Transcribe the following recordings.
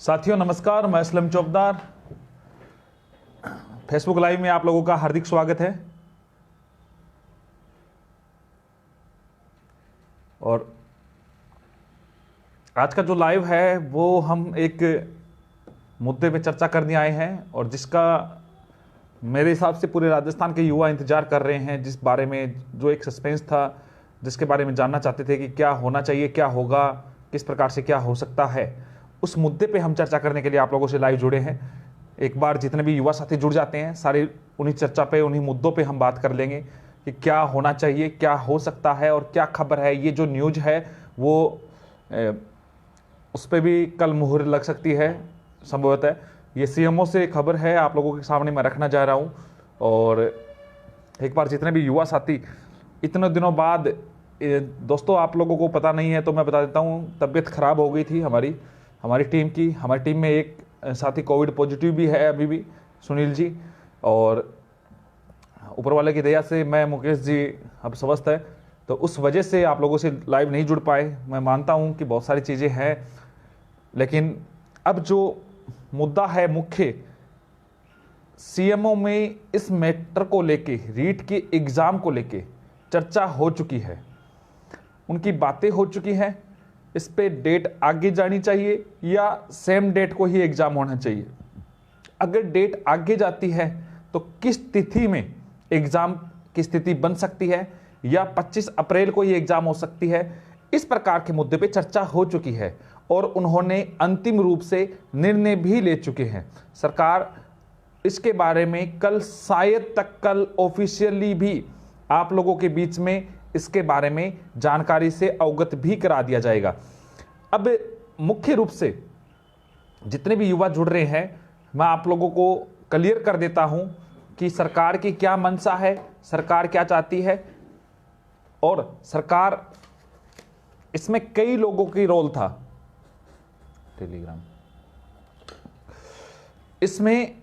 साथियों नमस्कार, मैं असलम चौबदार। फेसबुक लाइव में आप लोगों का हार्दिक स्वागत है। और आज का जो लाइव है वो हम एक मुद्दे पे चर्चा करने आए हैं और जिसका मेरे हिसाब से पूरे राजस्थान के युवा इंतजार कर रहे हैं, जिस बारे में जो एक सस्पेंस था, जिसके बारे में जानना चाहते थे कि क्या होना चाहिए, क्या होगा, किस प्रकार से क्या हो सकता है, उस मुद्दे पे हम चर्चा करने के लिए आप लोगों से लाइव जुड़े हैं। एक बार जितने भी युवा साथी जुड़ जाते हैं, सारे उन्हीं चर्चा पे, उन्हीं मुद्दों पे हम बात कर लेंगे कि क्या होना चाहिए, क्या हो सकता है और क्या खबर है। ये जो न्यूज है वो उस पर भी कल मुहर लग सकती है संभवतः। ये सीएमओ से खबर है, आप लोगों के सामने मैं रखना चाह रहा हूँ। और एक बार जितने भी युवा साथी इतने दिनों बाद, दोस्तों आप लोगों को पता नहीं है तो मैं बता देता हूँ, तबीयत खराब हो गई थी हमारी टीम की। हमारी टीम में एक साथी कोविड पॉजिटिव भी है अभी भी, सुनील जी। और ऊपर वाले की दया से मैं, मुकेश जी अब स्वस्थ है, तो उस वजह से आप लोगों से लाइव नहीं जुड़ पाए। मैं मानता हूँ कि बहुत सारी चीज़ें हैं, लेकिन अब जो मुद्दा है मुख्य, सीएमओ में इस मैटर को लेके, रीट के एग्ज़ाम को लेके चर्चा हो चुकी है, उनकी बातें हो चुकी हैं। इस पे डेट आगे जानी चाहिए या सेम डेट को ही एग्ज़ाम होना चाहिए। अगर डेट आगे जाती है तो किस तिथि में एग्ज़ाम की स्थिति बन सकती है, या 25 अप्रैल को ही एग्ज़ाम हो सकती है। इस प्रकार के मुद्दे पे चर्चा हो चुकी है और उन्होंने अंतिम रूप से निर्णय भी ले चुके हैं। सरकार इसके बारे में कल, शायद तक कल ऑफिशियली भी आप लोगों के बीच में इसके बारे में जानकारी से अवगत भी करा दिया जाएगा। अब मुख्य रूप से जितने भी युवा जुड़ रहे हैं, मैं आप लोगों को क्लियर कर देता हूं कि सरकार की क्या मंशा है, सरकार क्या चाहती है। और सरकार, इसमें कई लोगों की रोल था। टेलीग्राम इसमें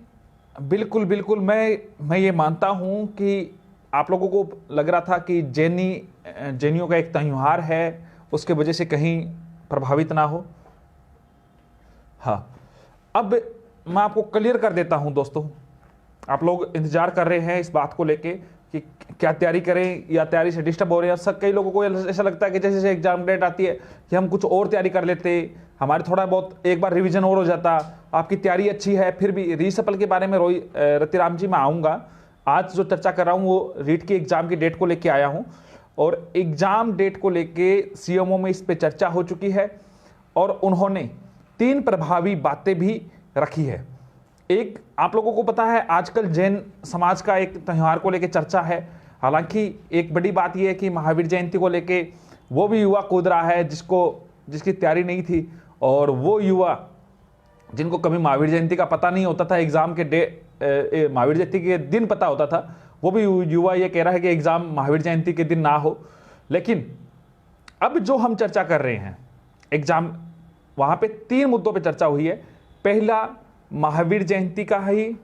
बिल्कुल मैं ये मानता हूं कि आप लोगों को लग रहा था कि जैनियों का एक त्योहार है, उसके वजह से कहीं प्रभावित ना हो। हाँ, अब मैं आपको क्लियर कर देता हूं दोस्तों, आप लोग इंतजार कर रहे हैं इस बात को लेके कि क्या तैयारी करें या तैयारी से डिस्टर्ब हो रहे हैं। सब कई लोगों को ऐसा लगता है कि जैसे जैसे एग्जाम डेट आती है कि हम कुछ और तैयारी कर लेते, हमारे थोड़ा बहुत एक बार रिवीजन और हो जाता। आपकी तैयारी अच्छी है, फिर भी रीसफल के बारे में रतिराम जी मैं आऊँगा। आज जो चर्चा कर रहा हूँ वो रीट की एग्जाम की डेट को लेके आया हूँ, और एग्जाम डेट को लेके सीएमओ में इस पे चर्चा हो चुकी है और उन्होंने 3 प्रभावी बातें भी रखी है। एक, आप लोगों को पता है आजकल जैन समाज का एक त्यौहार को लेके चर्चा है। हालांकि एक बड़ी बात यह है कि महावीर जयंती को लेके वो भी युवा कूद रहा है जिसकी तैयारी नहीं थी, और वो युवा जिनको कभी महावीर जयंती का पता नहीं होता था, एग्जाम के महावीर जयंती के दिन पता होता था, वो भी युवा ये कह रहा है कि एग्जाम महावीर जयंती के दिन ना हो। लेकिन अब जो हम चर्चा कर रहे हैं एग्जाम, वहां पे 3 मुद्दों पे चर्चा हुई है। पहला महावीर जयंती का ही,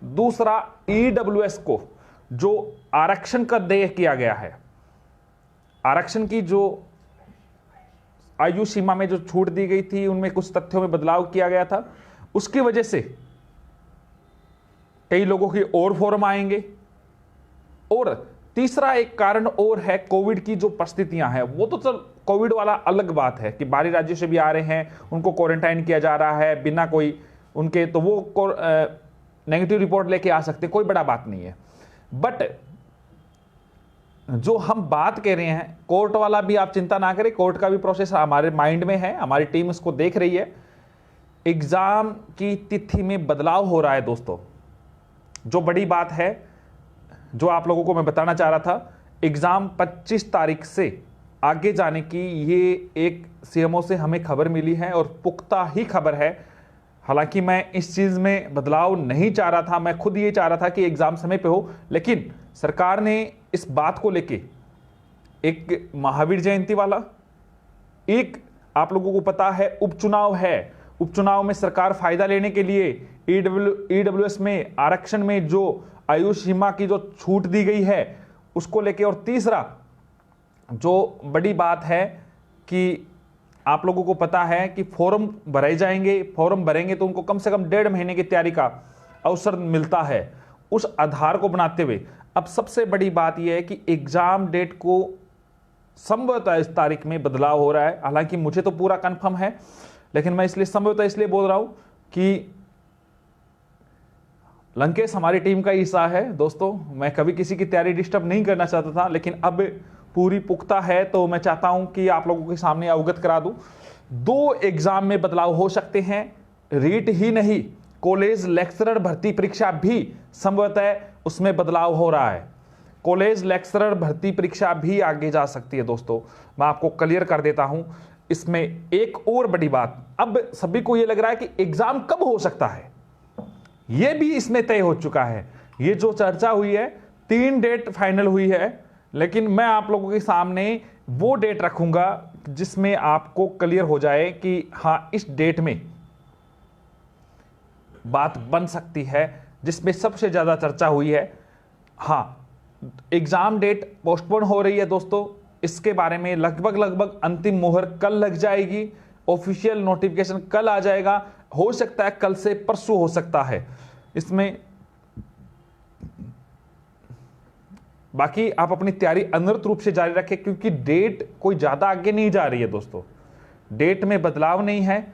दूसरा ईडब्ल्यूएस को जो आरक्षण का देय किया गया है, आरक्षण की जो आयु सीमा में जो छूट दी गई थी, उनमें कुछ तथ्यों में बदलाव किया गया था, उसकी वजह से कई लोगों की और फॉर्म आएंगे। और तीसरा एक कारण और है, कोविड की जो परिस्थितियां हैं, वो तो चल कोविड वाला अलग बात है कि बाहरी राज्यों से भी आ रहे हैं, उनको क्वारंटाइन किया जा रहा है बिना कोई उनके, तो वो नेगेटिव रिपोर्ट लेके आ सकते, कोई बड़ा बात नहीं है। बट जो हम बात कह रहे हैं, कोर्ट वाला भी आप चिंता ना करें, कोर्ट का भी प्रोसेस हमारे माइंड में है, हमारी टीम इसको देख रही है। एग्जाम की तिथि में बदलाव हो रहा है दोस्तों। जो बड़ी बात है, जो आप लोगों को मैं बताना चाह रहा था, एग्जाम 25 तारीख से आगे जाने की ये एक सीएमओ से हमें खबर मिली है और पुख्ता ही खबर है। हालांकि मैं इस चीज में बदलाव नहीं चाह रहा था, मैं खुद ये चाह रहा था कि एग्जाम समय पे हो, लेकिन सरकार ने इस बात को लेके, एक महावीर जयंती वाला, एक आप लोगों को पता है उपचुनाव है, उपचुनाव में सरकार फायदा लेने के लिए ईडब्ल्यूएस में आरक्षण में जो आयु सीमा की जो छूट दी गई है उसको लेके, और तीसरा जो बड़ी बात है कि आप लोगों को पता है कि फॉर्म भरे जाएंगे, फॉर्म भरेंगे तो उनको कम से कम 1.5 महीने की तैयारी का अवसर मिलता है। उस आधार को बनाते हुए अब सबसे बड़ी बात यह है कि एग्जाम डेट को संभवतः इस तारीख में बदलाव हो रहा है। हालांकि मुझे तो पूरा कंफर्म है, लेकिन मैं इसलिए संभवतः इसलिए बोल रहा हूं कि लंकेश हमारी टीम का हिस्सा है दोस्तों। मैं कभी किसी की तैयारी डिस्टर्ब नहीं करना चाहता था, लेकिन अब पूरी पुख्ता है तो मैं चाहता हूं कि आप लोगों के सामने अवगत करा दूं। 2 एग्जाम में बदलाव हो सकते हैं। रीट ही नहीं, कॉलेज लेक्चरर भर्ती परीक्षा भी संभवतः उसमें बदलाव हो रहा है। कॉलेज लेक्चरर भर्ती परीक्षा भी आगे जा सकती है दोस्तों। मैं आपको क्लियर कर देता हूं। इसमें एक और बड़ी बात, अब सभी को यह लग रहा है कि एग्जाम कब हो सकता है, यह भी इसमें तय हो चुका है। ये जो चर्चा हुई है, 3 डेट फाइनल हुई है, लेकिन मैं आप लोगों के सामने वो डेट रखूंगा जिसमें आपको क्लियर हो जाए कि हां इस डेट में बात बन सकती है। जिसमें सबसे ज्यादा चर्चा हुई है, हां एग्जाम डेट पोस्टपोन हो रही है दोस्तों। इसके बारे में लगभग अंतिम मुहर कल लग जाएगी, ऑफिशियल नोटिफिकेशन कल आ जाएगा। हो सकता है कल से परसों हो सकता है। इसमें बाकी आप अपनी तैयारी अनवरत रूप से जारी रखें, क्योंकि डेट कोई ज्यादा आगे नहीं जा रही है दोस्तों। डेट में बदलाव नहीं है।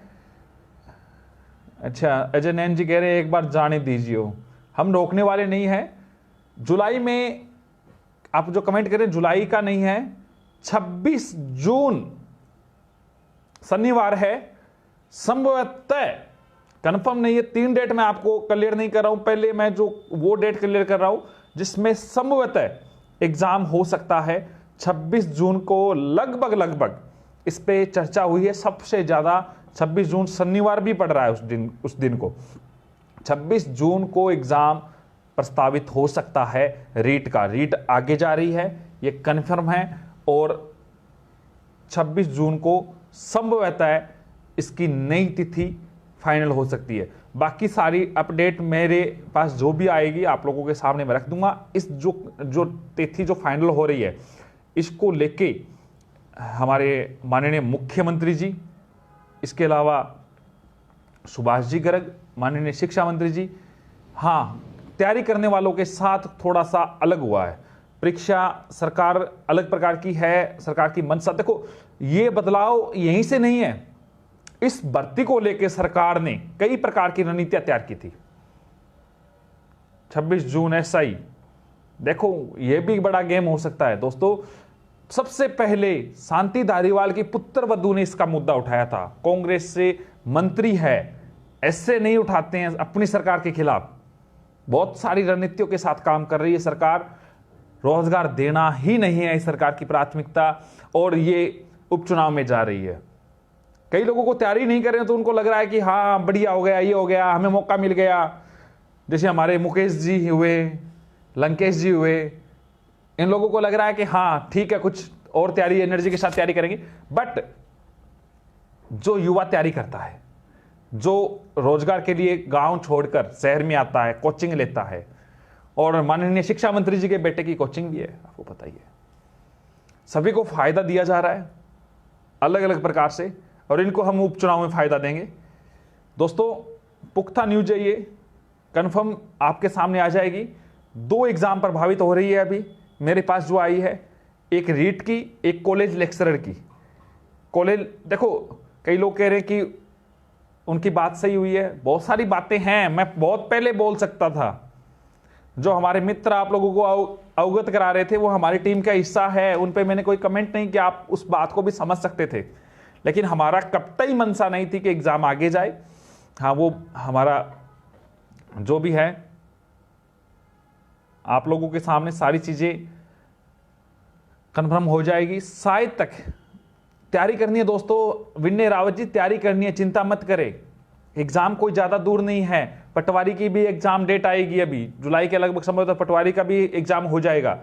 अच्छा, अजय नैन जी कह रहे हैं एक बार जाने दीजिए, हम रोकने वाले नहीं हैं। जुलाई में आप जो कमेंट करें, जुलाई का नहीं है, 26 जून शनिवार है। संभवतः कंफर्म नहीं है, 3 डेट मैं आपको क्लियर नहीं कर रहा हूं। पहले मैं जो वो डेट क्लियर कर रहा हूं जिसमें संभवतः एग्जाम हो सकता है 26 जून को। लगभग इस पे चर्चा हुई है। सबसे ज्यादा 26 जून शनिवार भी पड़ रहा है उस दिन को। 26 जून को एग्जाम प्रस्तावित हो सकता है। रीट आगे जा रही है, ये कन्फर्म है। और 26 जून को संभवतः इसकी नई तिथि फाइनल हो सकती है। बाकी सारी अपडेट मेरे पास जो भी आएगी आप लोगों के सामने मैं रख दूंगा। इस जो तिथि जो फाइनल हो रही है, इसको लेके हमारे माननीय मुख्यमंत्री जी, इसके अलावा सुभाष जी गर्ग माननीय शिक्षा मंत्री जी, हाँ तैयारी करने वालों के साथ थोड़ा सा अलग हुआ है। परीक्षा सरकार अलग प्रकार की है, सरकार की मंशा। देखो ये बदलाव यहीं से नहीं है। इस भर्ती को लेकर सरकार ने कई प्रकार की रणनीतियां तैयार की थी। 26 जून एसआई, देखो यह भी बड़ा गेम हो सकता है दोस्तों। सबसे पहले शांति धारीवाल की पुत्र वधू ने इसका मुद्दा उठाया था। कांग्रेस से मंत्री है, ऐसे नहीं उठाते हैं अपनी सरकार के खिलाफ। बहुत सारी रणनीतियों के साथ काम कर रही है सरकार। रोजगार देना ही नहीं है इस सरकार की प्राथमिकता, और ये उपचुनाव में जा रही है। कई लोगों को तैयारी नहीं कर रहे हैं तो उनको लग रहा है कि हाँ बढ़िया हो गया, ये हो गया, हमें मौका मिल गया। जैसे हमारे मुकेश जी हुए, लंकेश जी हुए, इन लोगों को लग रहा है कि हाँ ठीक है कुछ और तैयारी एनर्जी के साथ तैयारी करेंगे। बट जो युवा तैयारी करता है, जो रोजगार के लिए गांव छोड़कर शहर में आता है, कोचिंग लेता है, और माननीय शिक्षा मंत्री जी के बेटे की कोचिंग भी है, आपको पता ही है, सभी को फायदा दिया जा रहा है अलग अलग प्रकार से, और इनको हम उपचुनाव में फायदा देंगे। दोस्तों पुख्ता न्यूज है ये, कंफर्म आपके सामने आ जाएगी। 2 एग्जाम प्रभावित हो रही है अभी मेरे पास जो आई है, एक रीट की, एक कॉलेज लेक्चरर की। कॉलेज देखो, कई लोग कह रहे हैं कि उनकी बात सही हुई है, बहुत सारी बातें हैं, मैं बहुत पहले बोल सकता था। जो हमारे मित्र आप लोगों को अवगत करा रहे थे वो हमारी टीम का हिस्सा है, उन पे मैंने कोई कमेंट नहीं किया, आप उस बात को भी समझ सकते थे। लेकिन हमारा कतई मंशा नहीं थी कि एग्जाम आगे जाए। हाँ वो हमारा जो भी है, आप लोगों के सामने सारी चीजें कंफर्म हो जाएगी। शायद तक तैयारी करनी है दोस्तों। विनय रावत जी तैयारी करनी है, चिंता मत करें, एग्जाम कोई ज्यादा दूर नहीं है। पटवारी की भी एग्जाम डेट आएगी अभी जुलाई के लगभग समय, तो पटवारी का भी एग्जाम हो जाएगा।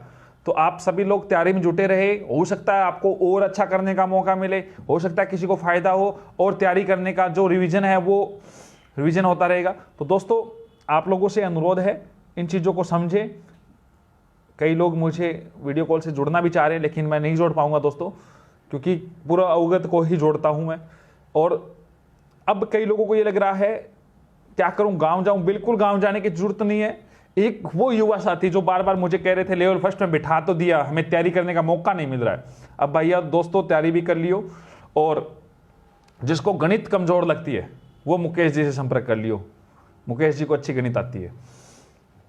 तो आप सभी लोग तैयारी में जुटे रहे। हो सकता है आपको और अच्छा करने का मौका मिले, हो सकता है किसी को फायदा हो, और तैयारी करने का जो रिवीजन है वो रिवीजन होता रहेगा। तो दोस्तों आप लोगों से अनुरोध है, इन चीजों को समझें। कई लोग मुझे वीडियो कॉल से जुड़ना भी चाह रहे हैं, लेकिन मैं नहीं जोड़ पाऊंगा दोस्तों। क्योंकि पूरा अवगत को ही जोड़ता हूं मैं। और अब कई लोगों को ये लग रहा है क्या करूं, गांव जाऊं? बिल्कुल गांव जाने की जरूरत नहीं है। एक वो युवा साथी जो बार बार मुझे कह रहे थे लेवल फर्स्ट में बिठा तो दिया, हमें तैयारी करने का मौका नहीं मिल रहा है। अब भैया दोस्तों तैयारी भी कर लियो, और जिसको गणित कमजोर लगती है वो मुकेश जी से संपर्क कर लियो। मुकेश जी को अच्छी गणित आती है।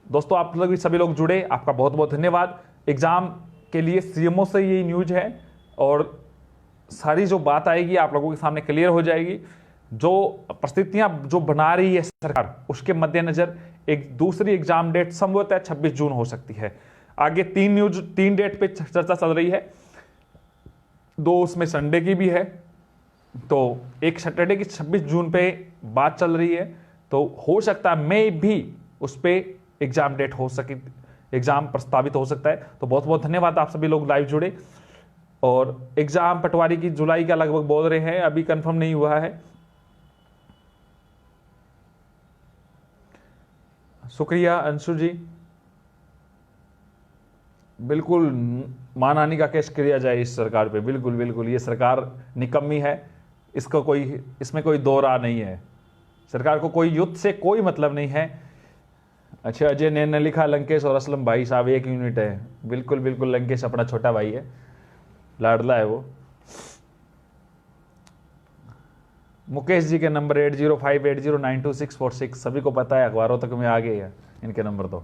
दोस्तों आप लोग भी सभी लोग जुड़े, आपका बहुत बहुत धन्यवाद। एग्जाम के लिए सीएमओ से यही न्यूज है, और सारी जो बात आएगी आप लोगों के सामने क्लियर हो जाएगी। जो परिस्थितियां जो बना रही है सरकार, उसके मद्देनजर एक दूसरी एग्जाम डेट संभवतः 26 जून हो सकती है। आगे 3 डेट पे चर्चा चल रही है, 2 उसमें संडे की भी है, तो एक सैटरडे की 26 जून पे बात चल रही है। तो हो सकता है मैं भी उस पर एग्जाम डेट हो सके, एग्जाम प्रस्तावित हो सकता है। तो बहुत बहुत धन्यवाद, आप सभी लोग लाइव जुड़े। और एग्जाम पटवारी की जुलाई का लगभग बोल रहे हैं, अभी कंफर्म नहीं हुआ है। शुक्रिया अंशु जी। बिल्कुल मानहानि का केस किया जाए इस सरकार पे, बिल्कुल बिल्कुल। ये सरकार निकम्मी है, इसमें कोई दो राह नहीं है। सरकार को कोई युद्ध से कोई मतलब नहीं है। अच्छा अजय ने लिखा लंकेश और असलम भाई साहब एक यूनिट है। बिल्कुल बिल्कुल, लंकेश अपना छोटा भाई है, लाडला है वो। मुकेश जी के नंबर 8058092646 सभी को पता है, अखबारों तक में आ गए हैं इनके नंबर। तो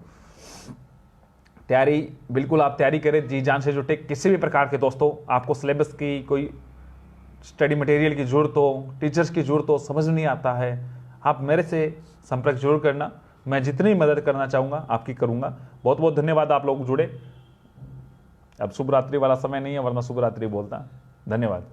तैयारी बिल्कुल आप तैयारी करें, जी जान से जुटे। किसी भी प्रकार के दोस्तों आपको सिलेबस की कोई स्टडी मटेरियल की जरूरत हो, टीचर्स की जरूरत हो, समझ नहीं आता है, आप मेरे से संपर्क जरूर करना। मैं जितनी मदद करना चाहूँगा आपकी करूँगा। बहुत बहुत धन्यवाद, आप लोग जुड़े। अब शुभ रात्रि वाला समय नहीं है, वरना शुभ रात्रि बोलता। धन्यवाद।